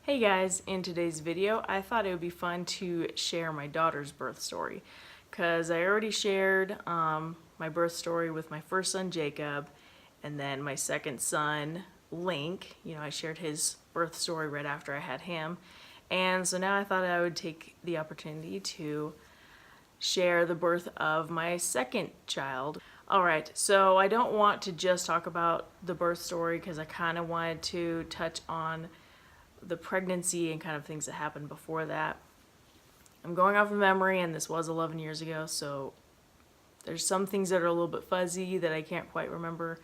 Hey guys, in today's video I thought it would be fun to share my daughter's birth story because I already shared my birth story with my first son Jacob, and then my second son Link. I shared his birth story right after I had him, and so now I thought I would take the opportunity to share the birth of my second child. Alright, so I don't want to just talk about the birth story because I kind of wanted to touch on the pregnancy and kind of things that happened before that. I'm going off of memory, and this was 11 years ago, so there's some things that are a little bit fuzzy that I can't quite remember.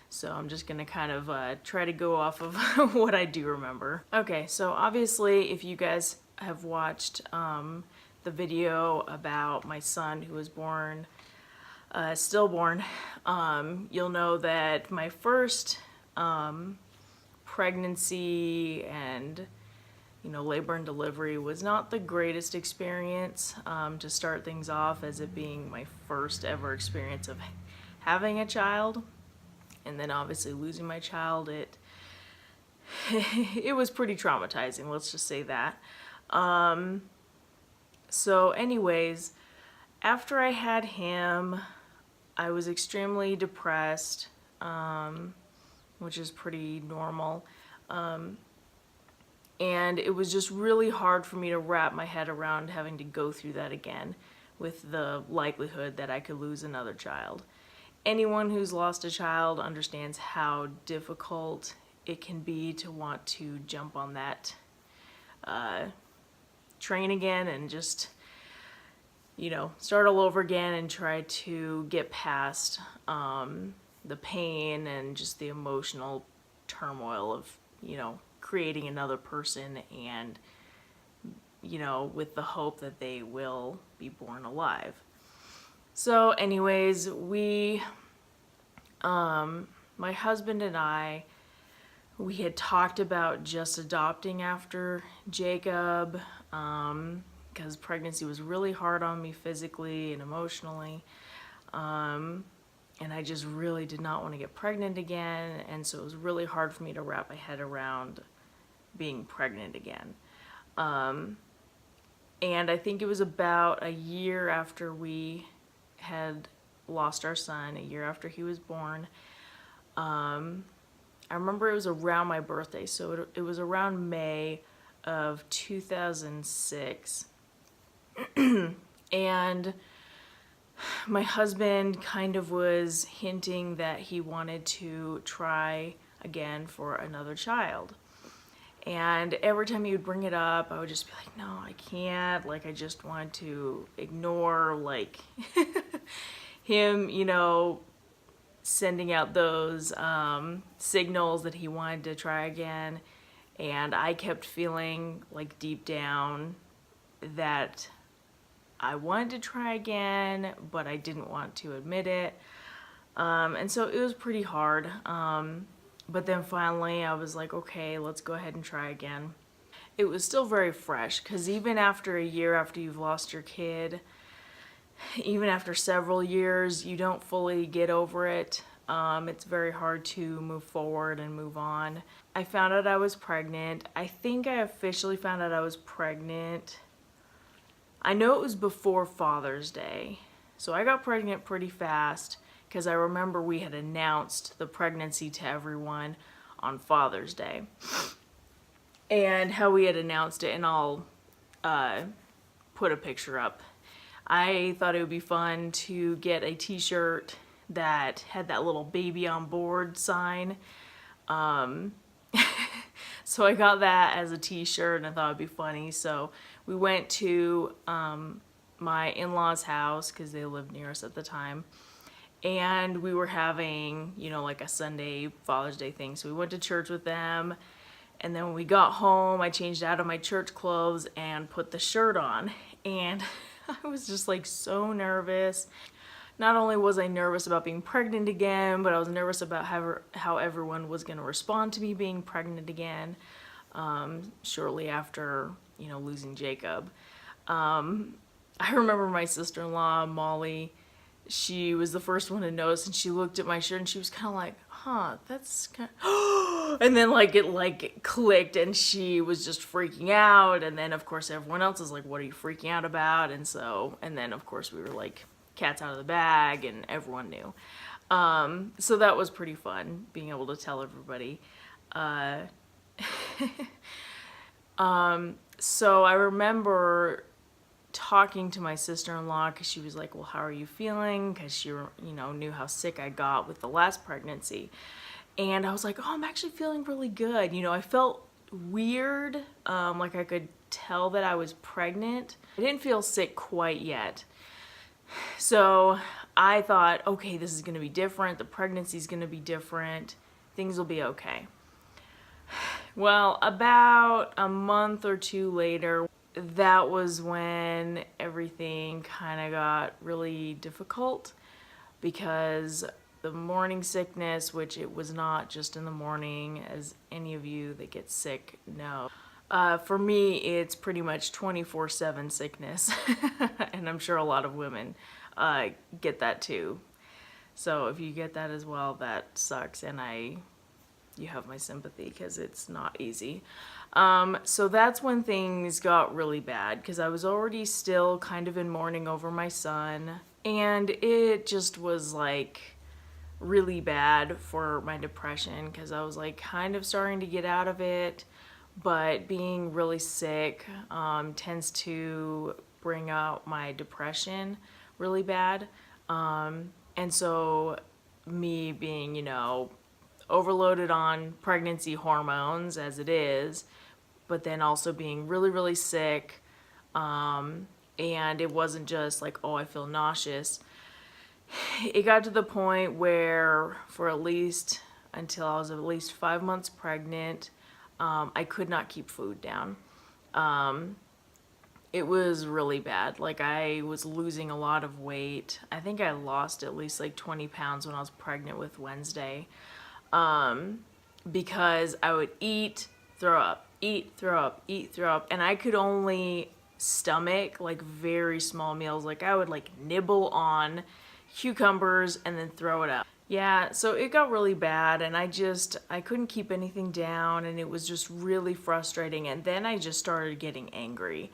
So I'm just gonna kind of try to go off of what I do remember. Okay, so obviously if you guys have watched the video about my son who was born, stillborn, you'll know that my first pregnancy and labor and delivery was not the greatest experience to start things off, as it being my first ever experience of having a child, and then obviously losing my child. It was pretty traumatizing, let's just say that. So anyways, after I had him, I was extremely depressed, which is pretty normal. And it was just really hard for me to wrap my head around having to go through that again, with the likelihood that I could lose another child. Anyone who's lost a child understands how difficult it can be to want to jump on that train again and just start all over again and try to get past the pain and just the emotional turmoil of creating another person, and with the hope that they will be born alive. So anyways, my husband and we had talked about just adopting after Jacob, because pregnancy was really hard on me physically and emotionally. And I just really did not want to get pregnant again, and so it was really hard for me to wrap my head around being pregnant again. And I think it was about a year after we had lost our son, a year after he was born. I remember it was around my birthday, so it was around May of 2006. And my husband kind of was hinting that he wanted to try again for another child. And every time he would bring it up, I would just be like, no, I can't. Like, I just want to ignore, like, him, sending out those signals that he wanted to try again. And I kept feeling, like, deep down that I wanted to try again, but I didn't want to admit it. And so it was pretty hard. But then finally I was like, okay, let's go ahead and try again. It was still very fresh, because even after a year after you've lost your kid, even after several years, you don't fully get over it. It's very hard to move forward and move on. I found out I was pregnant. I think I officially found out I was pregnant. I know it was before Father's Day. So I got pregnant pretty fast, because I remember we had announced the pregnancy to everyone on Father's Day. And how we had announced it, and I'll put a picture up. I thought it would be fun to get a t-shirt that had that little baby on board sign. So I got that as a t-shirt, and I thought it'd be funny. So we went to my in-laws' house, because they lived near us at the time. And we were having, like a Sunday Father's Day thing. So we went to church with them. And then when we got home, I changed out of my church clothes and put the shirt on. And I was just like so nervous. Not only was I nervous about being pregnant again, but I was nervous about how everyone was going to respond to me being pregnant again shortly after, losing Jacob. I remember my sister-in-law, Molly, she was the first one to notice, and she looked at my shirt and she was kind of like, huh, that's kind of And then like it like clicked and she was just freaking out. And then of course everyone else is like, what are you freaking out about? And then of course we were like cats out of the bag and everyone knew. So that was pretty fun being able to tell everybody. So I remember talking to my sister-in-law because she was like, well, how are you feeling? Because she, knew how sick I got with the last pregnancy. And I was like, oh, I'm actually feeling really good. I felt weird, like I could tell that I was pregnant. I didn't feel sick quite yet. So I thought, okay, this is going to be different. The pregnancy is going to be different. Things will be okay. Well, about a month or two later, that was when everything kind of got really difficult because the morning sickness, which it was not just in the morning, as any of you that get sick know. For me, it's pretty much 24/7 sickness, and I'm sure a lot of women get that too. So if you get that as well, that sucks, and you have my sympathy because it's not easy. So that's when things got really bad because I was already still kind of in mourning over my son, and it just was like really bad for my depression because I was like kind of starting to get out of it, but being really sick tends to bring out my depression really bad. And so me being, overloaded on pregnancy hormones as it is, but then also being really, really sick. And it wasn't just like, oh, I feel nauseous. It got to the point where for at least until I was at least 5 months pregnant, I could not keep food down. It was really bad. Like I was losing a lot of weight. I think I lost at least like 20 pounds when I was pregnant with Wednesday. Because I would eat, throw up, eat, throw up, eat, throw up, and I could only stomach like very small meals. Like I would like nibble on cucumbers and then throw it up. Yeah, so it got really bad and I couldn't keep anything down and it was just really frustrating. And then I just started getting angry.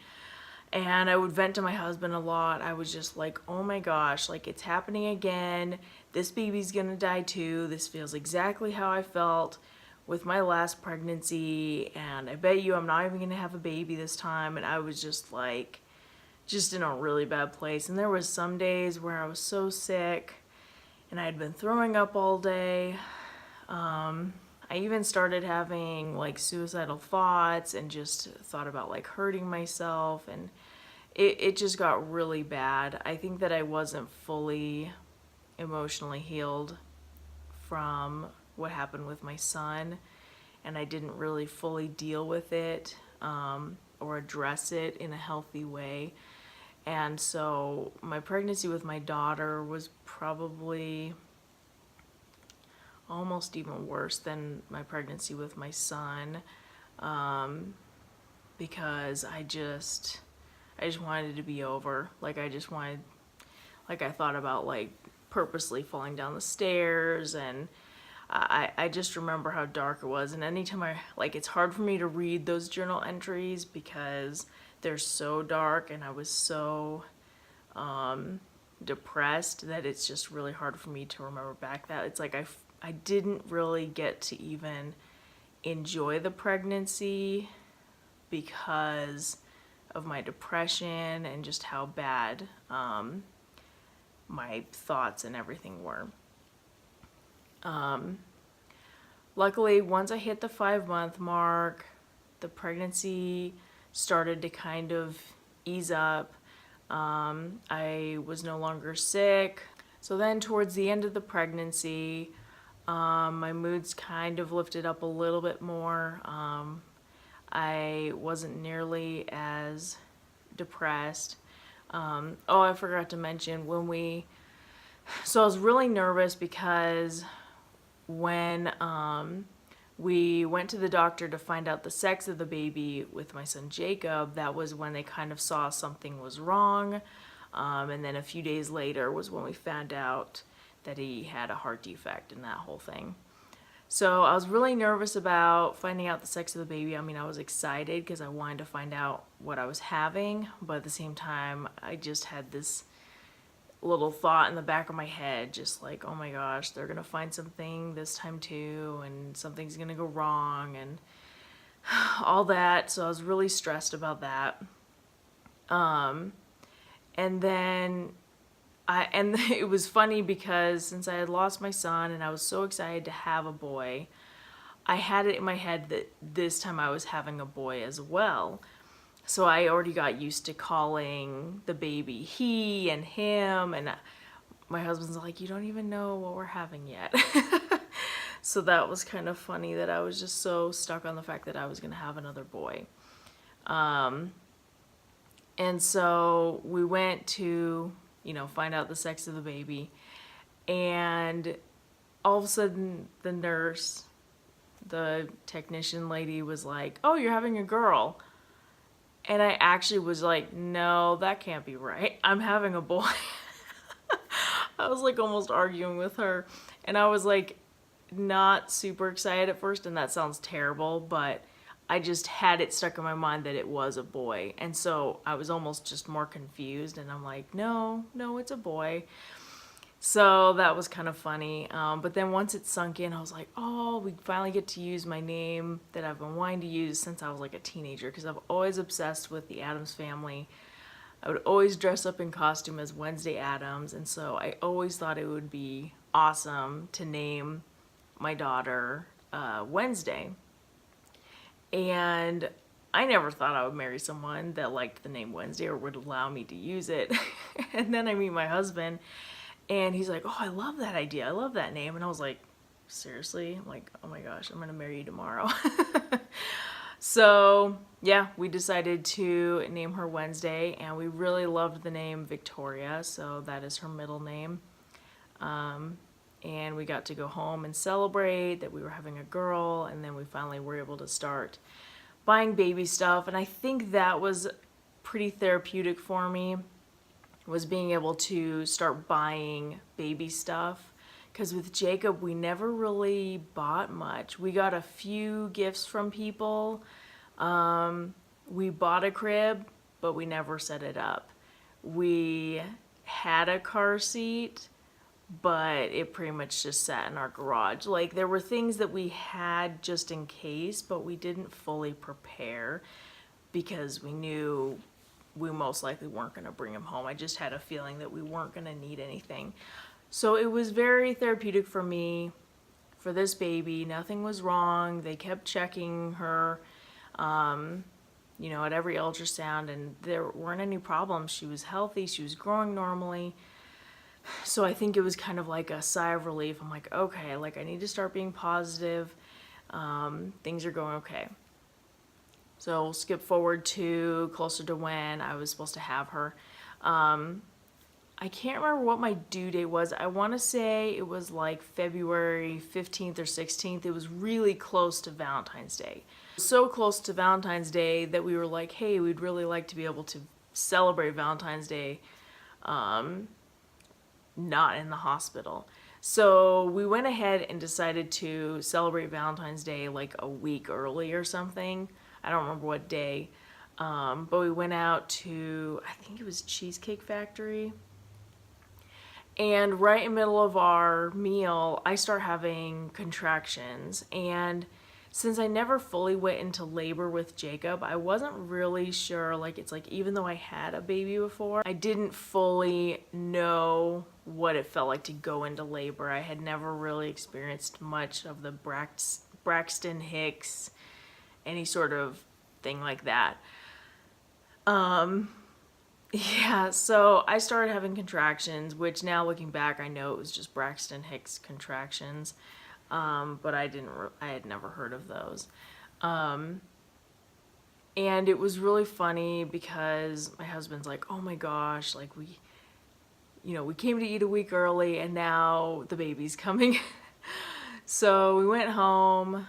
And I would vent to my husband a lot. I was just like, oh my gosh, like it's happening again. This baby's gonna die too. This feels exactly how I felt with my last pregnancy. And I bet you I'm not even gonna have a baby this time. And I was just like, just in a really bad place. And there was some days where I was so sick and I had been throwing up all day. I even started having like suicidal thoughts and just thought about like hurting myself, and it just got really bad. I think that I wasn't fully emotionally healed from what happened with my son, and I didn't really fully deal with it or address it in a healthy way. And so my pregnancy with my daughter was probably almost even worse than my pregnancy with my son, because I just wanted it to be over. Like I thought about like purposely falling down the stairs, and I just remember how dark it was. And anytime it's hard for me to read those journal entries because they're so dark and I was so depressed that it's just really hard for me to remember back that. It's like I didn't really get to even enjoy the pregnancy because of my depression and just how bad my thoughts and everything were. Luckily, once I hit the 5-month mark, the pregnancy started to kind of ease up. I was no longer sick. So then towards the end of the pregnancy, my moods kind of lifted up a little bit more. I wasn't nearly as depressed. I forgot to mention so I was really nervous because when we went to the doctor to find out the sex of the baby with my son Jacob, that was when they kind of saw something was wrong. And then a few days later was when we found out that he had a heart defect and that whole thing. So I was really nervous about finding out the sex of the baby. I mean, I was excited because I wanted to find out what I was having, but at the same time, I just had this little thought in the back of my head, just like, oh my gosh, they're gonna find something this time too, and something's gonna go wrong, and all that. So I was really stressed about that. And then it was funny because since I had lost my son and I was so excited to have a boy, I had it in my head that this time I was having a boy as well. So I already got used to calling the baby he and him, and my husband's like, you don't even know what we're having yet. So that was kind of funny that I was just so stuck on the fact that I was going to have another boy. And so we went to, find out the sex of the baby. And all of a sudden, the nurse, the technician lady was like, oh, you're having a girl. And I actually was like, no, that can't be right. I'm having a boy. I was like almost arguing with her. And I was like not super excited at first, and that sounds terrible, but I just had it stuck in my mind that it was a boy. And so I was almost just more confused, and I'm like, no, it's a boy. So that was kind of funny. But then once it sunk in, I was like, oh, we finally get to use my name that I've been wanting to use since I was like a teenager, because I've always obsessed with the Addams Family. I would always dress up in costume as Wednesday Addams, and so I always thought it would be awesome to name my daughter Wednesday. And I never thought I would marry someone that liked the name Wednesday or would allow me to use it. And then I meet my husband, and he's like, oh, I love that idea. I love that name. And I was like, seriously? I'm like, oh my gosh, I'm going to marry you tomorrow. So yeah, we decided to name her Wednesday, and we really loved the name Victoria, so that is her middle name. And we got to go home and celebrate that we were having a girl, and then we finally were able to start buying baby stuff. And I think that was pretty therapeutic for me, was being able to start buying baby stuff. Because with Jacob, we never really bought much. We got a few gifts from people. We bought a crib, but we never set it up. We had a car seat, but it pretty much just sat in our garage. Like, there were things that we had just in case, but we didn't fully prepare because we knew we most likely weren't going to bring him home. I just had a feeling that we weren't going to need anything. So it was very therapeutic for me for this baby. Nothing was wrong. They kept checking her, at every ultrasound, and there weren't any problems. She was healthy. She was growing normally. So I think it was kind of like a sigh of relief. I'm like, okay, I need to start being positive. Things are going okay. So we'll skip forward to closer to when I was supposed to have her. I can't remember what my due date was. I want to say it was like February 15th or 16th. It was really close to Valentine's Day. So close to Valentine's Day that we were like, hey, we'd really like to be able to celebrate Valentine's Day not in the hospital. So we went ahead and decided to celebrate Valentine's Day like a week early or something. I don't remember what day. But we went out to, I think it was Cheesecake Factory. And right in the middle of our meal, I start having contractions. And since I never fully went into labor with Jacob, I wasn't really sure, it's like even though I had a baby before, I didn't fully know what it felt like to go into labor. I had never really experienced much of the Braxton Hicks, any sort of thing like that. Yeah, so I started having contractions, which now looking back, I know it was just Braxton Hicks contractions, but I had never heard of those. And it was really funny because my husband's like, oh my gosh, we came to eat a week early and now the baby's coming. So we went home,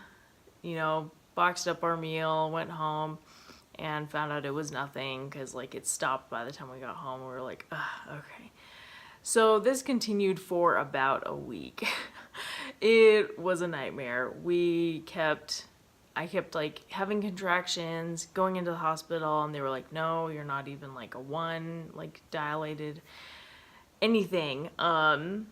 boxed up our meal, went home, and found out it was nothing because it stopped by the time we got home. We were like, okay. So this continued for about a week. It was a nightmare. I kept like having contractions, going into the hospital, and they were like, no, you're not even like a 1, like dilated, anything. And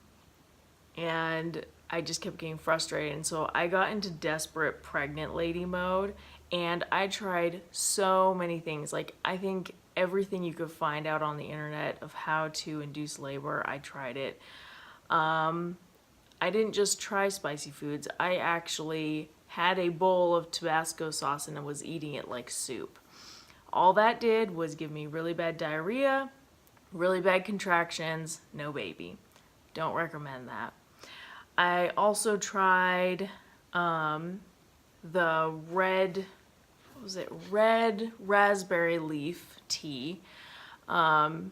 I just kept getting frustrated. And so I got into desperate pregnant lady mode, and I tried so many things. Like, I think everything you could find out on the internet of how to induce labor, I tried it. I didn't just try spicy foods. I actually had a bowl of Tabasco sauce and I was eating it like soup. All that did was give me really bad diarrhea, really bad contractions, no baby. Don't recommend that. I also tried the red, what was it? Red raspberry leaf tea. And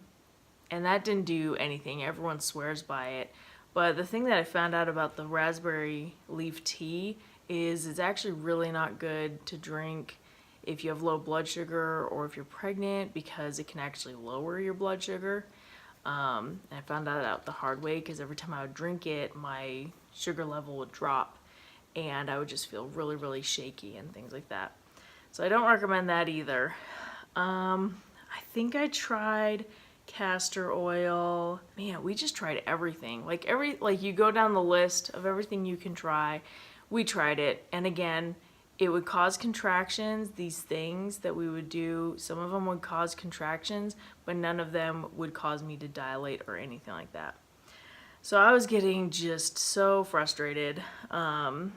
that didn't do anything. Everyone swears by it. But the thing that I found out about the raspberry leaf tea is it's actually really not good to drink if you have low blood sugar or if you're pregnant, because it can actually lower your blood sugar. And I found that out the hard way, because every time I would drink it, my sugar level would drop and I would just feel really, really shaky and things like that. So I don't recommend that either. I think I tried castor oil. Man, we just tried everything. Like you go down the list of everything you can try. We tried it, and again, it would cause contractions. These things that we would do, some of them would cause contractions, but none of them would cause me to dilate or anything like that. So I was getting just so frustrated. And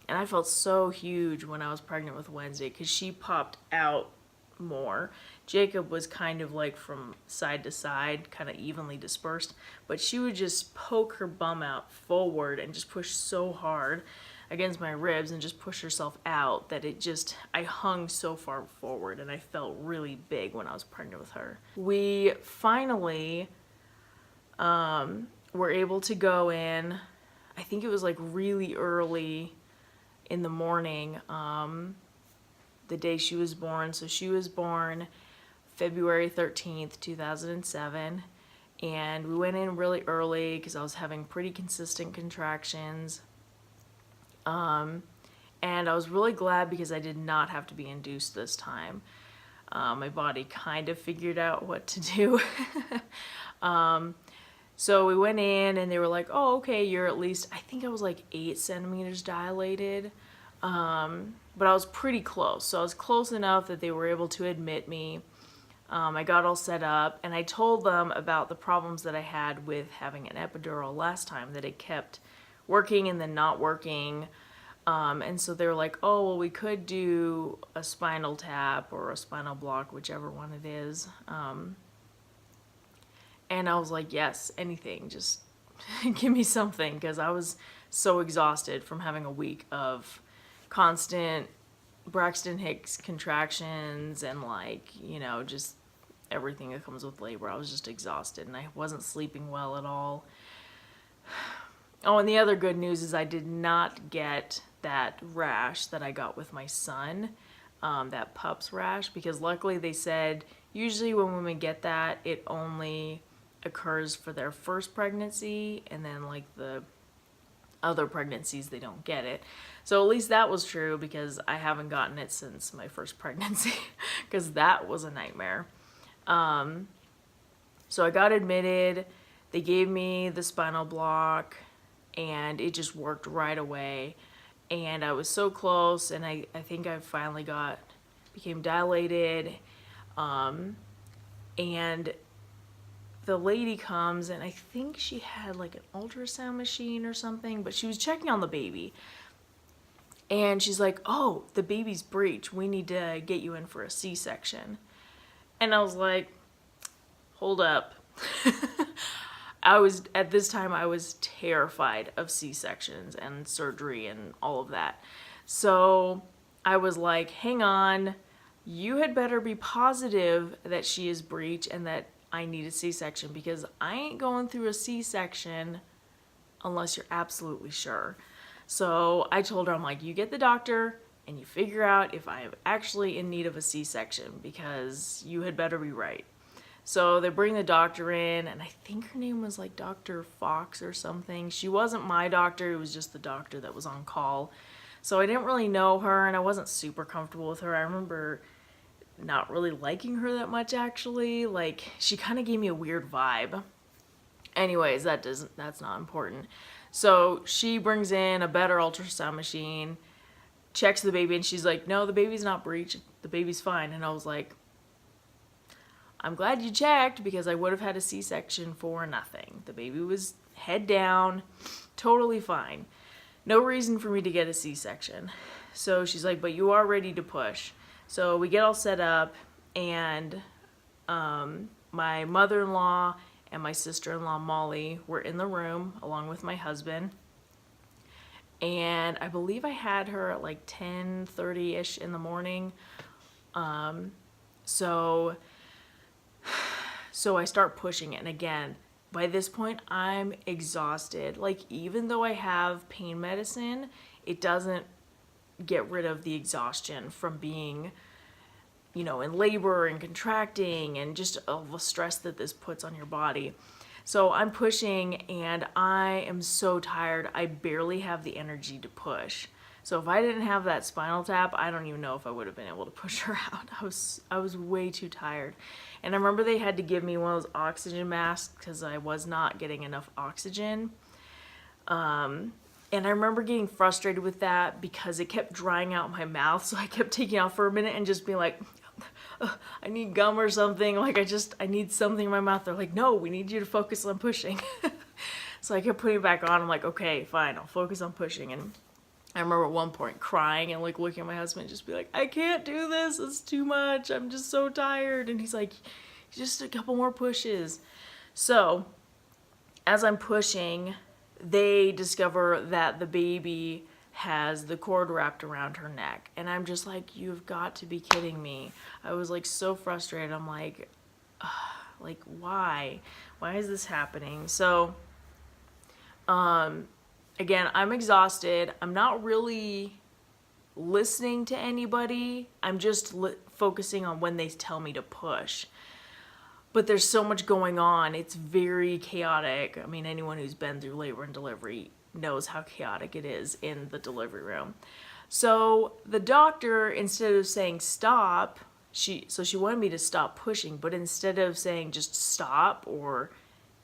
I felt so huge when I was pregnant with Wednesday, because she popped out more. Jacob was kind of like from side to side, kind of evenly dispersed, but she would just poke her bum out forward and just push so hard against my ribs and just push herself out that I hung so far forward, and I felt really big when I was pregnant with her. We finally were able to go in. I think it was like really early in the morning, the day she was born. So she was born February 13th, 2007. And we went in really early because I was having pretty consistent contractions. And I was really glad because I did not have to be induced this time. My body kind of figured out what to do. So we went in and they were like, oh, okay, you're at least, I think I was like 8 centimeters dilated. But I was pretty close. So I was close enough that they were able to admit me. I got all set up, and I told them about the problems that I had with having an epidural last time, that it kept working and then not working. And so they were like, oh, well, we could do a spinal tap or a spinal block, whichever one it is. And I was like, yes, anything, just give me something, because I was so exhausted from having a week of constant Braxton Hicks contractions and just everything that comes with labor. I was just exhausted and I wasn't sleeping well at all. Oh, and the other good news is I did not get that rash that I got with my son, that PUPS rash, because luckily they said usually when women get that, it only occurs for their first pregnancy, and then like the other pregnancies they don't get it. So at least that was true, because I haven't gotten it since my first pregnancy, because that was a nightmare. So I got admitted, they gave me the spinal block, and it just worked right away. And I was so close, and I think I finally became dilated. And the lady comes, and I think she had like an ultrasound machine or something, but she was checking on the baby. And she's like, oh, the baby's breech. We need to get you in for a C-section. And I was like, hold up. At this time, I was terrified of C-sections and surgery and all of that. So I was like, hang on, you had better be positive that she is breech and that I need a C-section, because I ain't going through a C-section unless you're absolutely sure. So I told her, I'm like, you get the doctor and you figure out if I am actually in need of a C-section, because you had better be right. So they bring the doctor in, and I think her name was like Dr. Fox or something. She wasn't my doctor, it was just the doctor that was on call. So I didn't really know her, and I wasn't super comfortable with her. I remember not really liking her that much, actually. Like, she kind of gave me a weird vibe. Anyways, that's not important. So she brings in a better ultrasound machine, checks the baby, and she's like, no, the baby's not breached, the baby's fine. And I was like, I'm glad you checked, because I would have had a C-section for nothing. The baby was head down, totally fine. No reason for me to get a C-section. So she's like, but you are ready to push. So we get all set up, and my mother-in-law and my sister-in-law Molly were in the room along with my husband. And I believe I had her at like 10:30-ish in the morning. So I start pushing it, and again, by this point, I'm exhausted. Like, even though I have pain medicine, it doesn't get rid of the exhaustion from being, you know, in labor and contracting and just all the stress that this puts on your body. So I'm pushing, and I am so tired. I barely have the energy to push. So if I didn't have that spinal tap, I don't even know if I would have been able to push her out. I was way too tired. And I remember they had to give me one of those oxygen masks because I was not getting enough oxygen. And I remember getting frustrated with that because it kept drying out my mouth. So I kept taking it out for a minute and just being like, I need gum or something. Like, I need something in my mouth. They're like, no, we need you to focus on pushing. So I kept putting it back on. I'm like, okay, fine, I'll focus on pushing. And I remember at one point crying and like looking at my husband and just be like, I can't do this. It's too much. I'm just so tired. And he's like, just a couple more pushes. So as I'm pushing, they discover that the baby has the cord wrapped around her neck. And I'm just like, you've got to be kidding me. I was like so frustrated. I'm like why? Why is this happening? So, again, I'm exhausted. I'm not really listening to anybody. I'm just focusing on when they tell me to push. But there's so much going on. It's very chaotic. I mean, anyone who's been through labor and delivery knows how chaotic it is in the delivery room. So the doctor, instead of saying stop, she wanted me to stop pushing, but instead of saying just stop or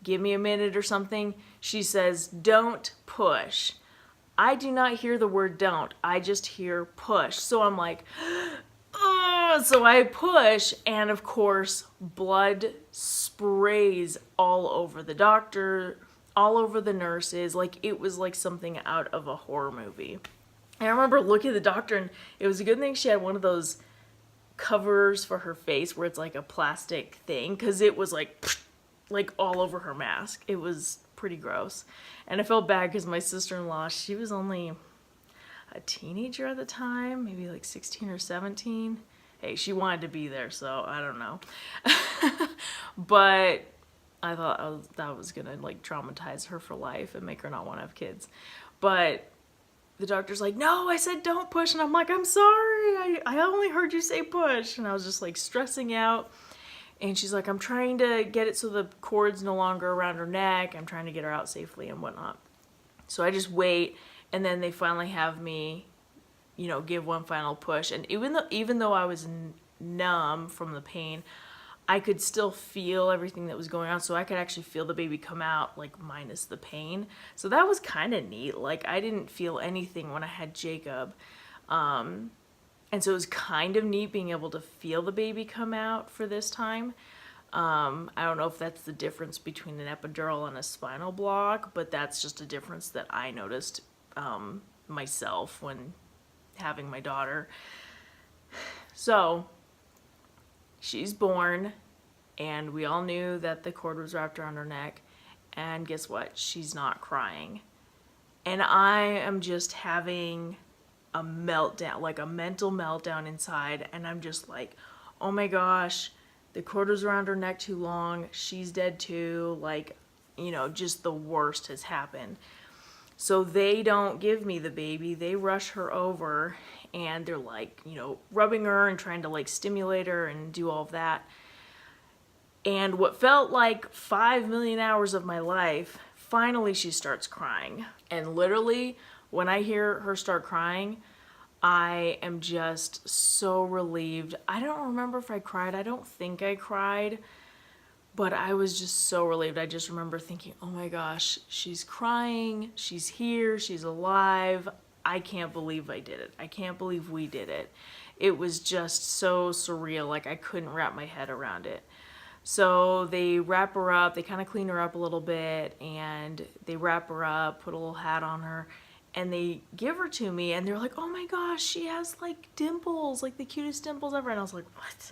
give me a minute or something, she says, don't push. I do not hear the word don't. I just hear push. So I'm like, ugh. So I push, and of course, blood sprays all over the doctor, all over the nurses. Like, it was like something out of a horror movie. And I remember looking at the doctor, and it was a good thing she had one of those covers for her face where it's like a plastic thing, because it was like all over her mask. It was pretty gross. And I felt bad because my sister-in-law, she was only a teenager at the time, maybe like 16 or 17. Hey, she wanted to be there, so I don't know. But I thought that was gonna like traumatize her for life and make her not want to have kids. But the doctor's like, no, I said don't push. And I'm like, I'm sorry, I only heard you say push. And I was just like stressing out. And she's like, I'm trying to get it so the cord's no longer around her neck. I'm trying to get her out safely and whatnot. So I just wait, and then they finally have me, you know, give one final push. And even though I was numb from the pain, I could still feel everything that was going on. So I could actually feel the baby come out, like, minus the pain. So that was kind of neat. Like, I didn't feel anything when I had Jacob. And so it was kind of neat being able to feel the baby come out for this time. I don't know if that's the difference between an epidural and a spinal block, but that's just a difference that I noticed myself when having my daughter. So she's born, and we all knew that the cord was wrapped around her neck, and guess what? She's not crying. And I am just having a meltdown, like a mental meltdown inside, and I'm just like, oh my gosh, the cord was around her neck too long, she's dead too, like, you know, just the worst has happened. So they don't give me the baby, they rush her over, and they're like, you know, rubbing her and trying to like stimulate her and do all of that. And what felt like 5 million hours of my life, finally she starts crying. And literally, when I hear her start crying, I am just so relieved. I don't remember if I cried. I don't think I cried, but I was just so relieved. I just remember thinking, oh my gosh, she's crying, she's here, she's alive. I can't believe I did it. I can't believe we did it. It was just so surreal. Like, I couldn't wrap my head around it. So they wrap her up, they kind of clean her up a little bit, and they wrap her up, put a little hat on her, and they give her to me, and they're like, oh my gosh, she has like dimples, like the cutest dimples ever. And I was like, what?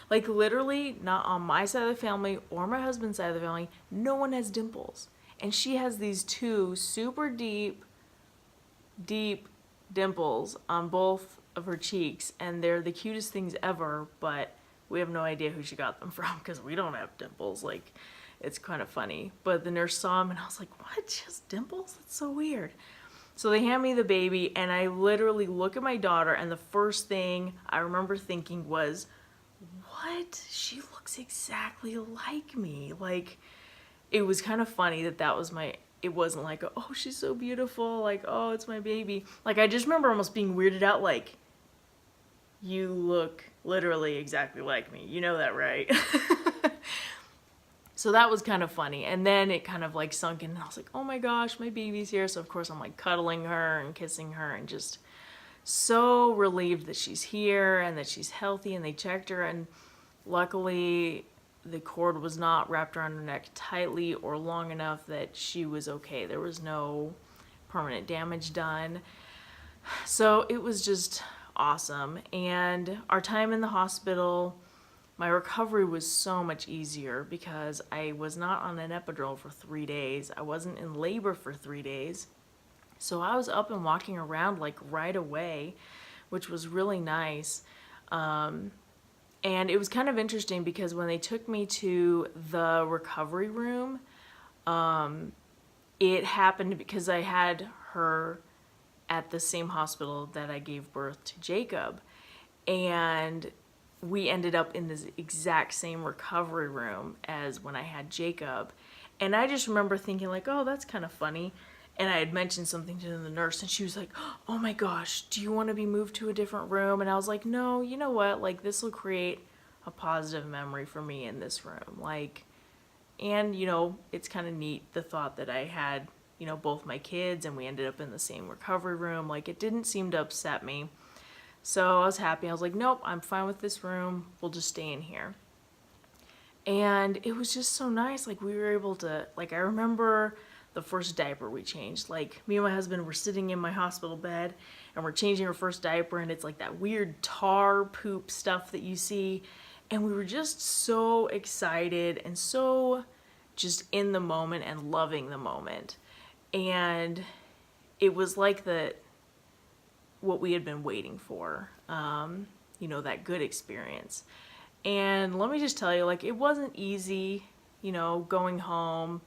Like, literally, not on my side of the family or my husband's side of the family, no one has dimples. And she has these two super deep dimples on both of her cheeks, and they're the cutest things ever, but we have no idea who she got them from because we don't have dimples. Like, it's kind of funny. But the nurse saw them and I was like, what? She has dimples? That's so weird. So they hand me the baby and I literally look at my daughter, and the first thing I remember thinking was, what? She looks exactly like me. Like, it was kind of funny that was my, it wasn't like, oh, she's so beautiful, like, oh, it's my baby. Like, I just remember almost being weirded out, like, you look literally exactly like me. You know that, right? So that was kind of funny. And then it kind of like sunk in, and I was like, oh my gosh, my baby's here. So of course I'm like cuddling her and kissing her and just so relieved that she's here and that she's healthy. And they checked her, and luckily the cord was not wrapped around her neck tightly or long enough that she was okay. There was no permanent damage done. So it was just awesome. And our time in the hospital, my recovery was so much easier because I was not on an epidural for 3 days. I wasn't in labor for 3 days. So I was up and walking around like right away, which was really nice. And it was kind of interesting because when they took me to the recovery room, it happened because I had her at the same hospital that I gave birth to Jacob. And we ended up in this exact same recovery room as when I had Jacob. And I just remember thinking like, oh, that's kind of funny. And I had mentioned something to the nurse, and she was like, oh my gosh, do you want to be moved to a different room? And I was like, no, you know what? Like, this will create a positive memory for me in this room. Like, and, you know, it's kind of neat, the thought that I had, you know, both my kids and we ended up in the same recovery room. Like, it didn't seem to upset me. So I was happy. I was like, nope, I'm fine with this room. We'll just stay in here. And it was just so nice. Like, we were able to, like, I remember the first diaper we changed. Like, me and my husband were sitting in my hospital bed and we're changing her first diaper, and it's like that weird tar poop stuff that you see. And we were just so excited and so just in the moment and loving the moment. And it was like what we had been waiting for, you know, that good experience. And let me just tell you, like, it wasn't easy, you know, going home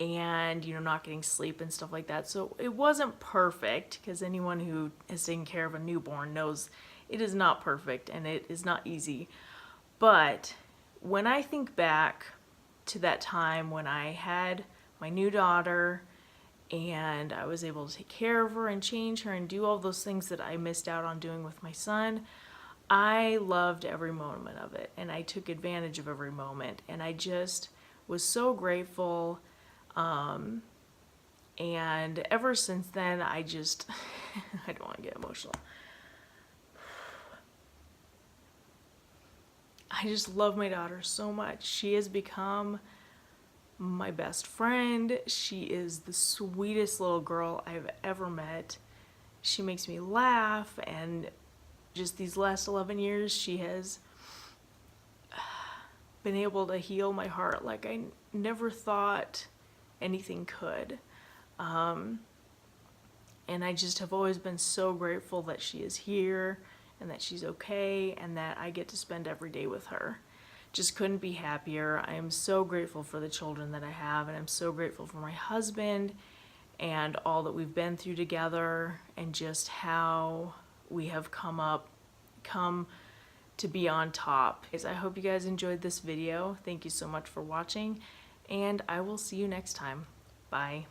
and, you know, not getting sleep and stuff like that. So it wasn't perfect, because anyone who has taken care of a newborn knows it is not perfect and it is not easy. But when I think back to that time when I had my new daughter and I was able to take care of her and change her and do all those things that I missed out on doing with my son, I loved every moment of it, and I took advantage of every moment, and I just was so grateful. And ever since then, I just, I don't want to get emotional. I just love my daughter so much. She has become my best friend. She is the sweetest little girl I've ever met. She makes me laugh, and just these last 11 years, she has been able to heal my heart like I never thought anything could. And I just have always been so grateful that she is here and that she's okay and that I get to spend every day with her. Just couldn't be happier. I am so grateful for the children that I have, and I'm so grateful for my husband and all that we've been through together, and just how we have come to be on top. I hope you guys enjoyed this video. Thank you so much for watching, and I will see you next time. Bye.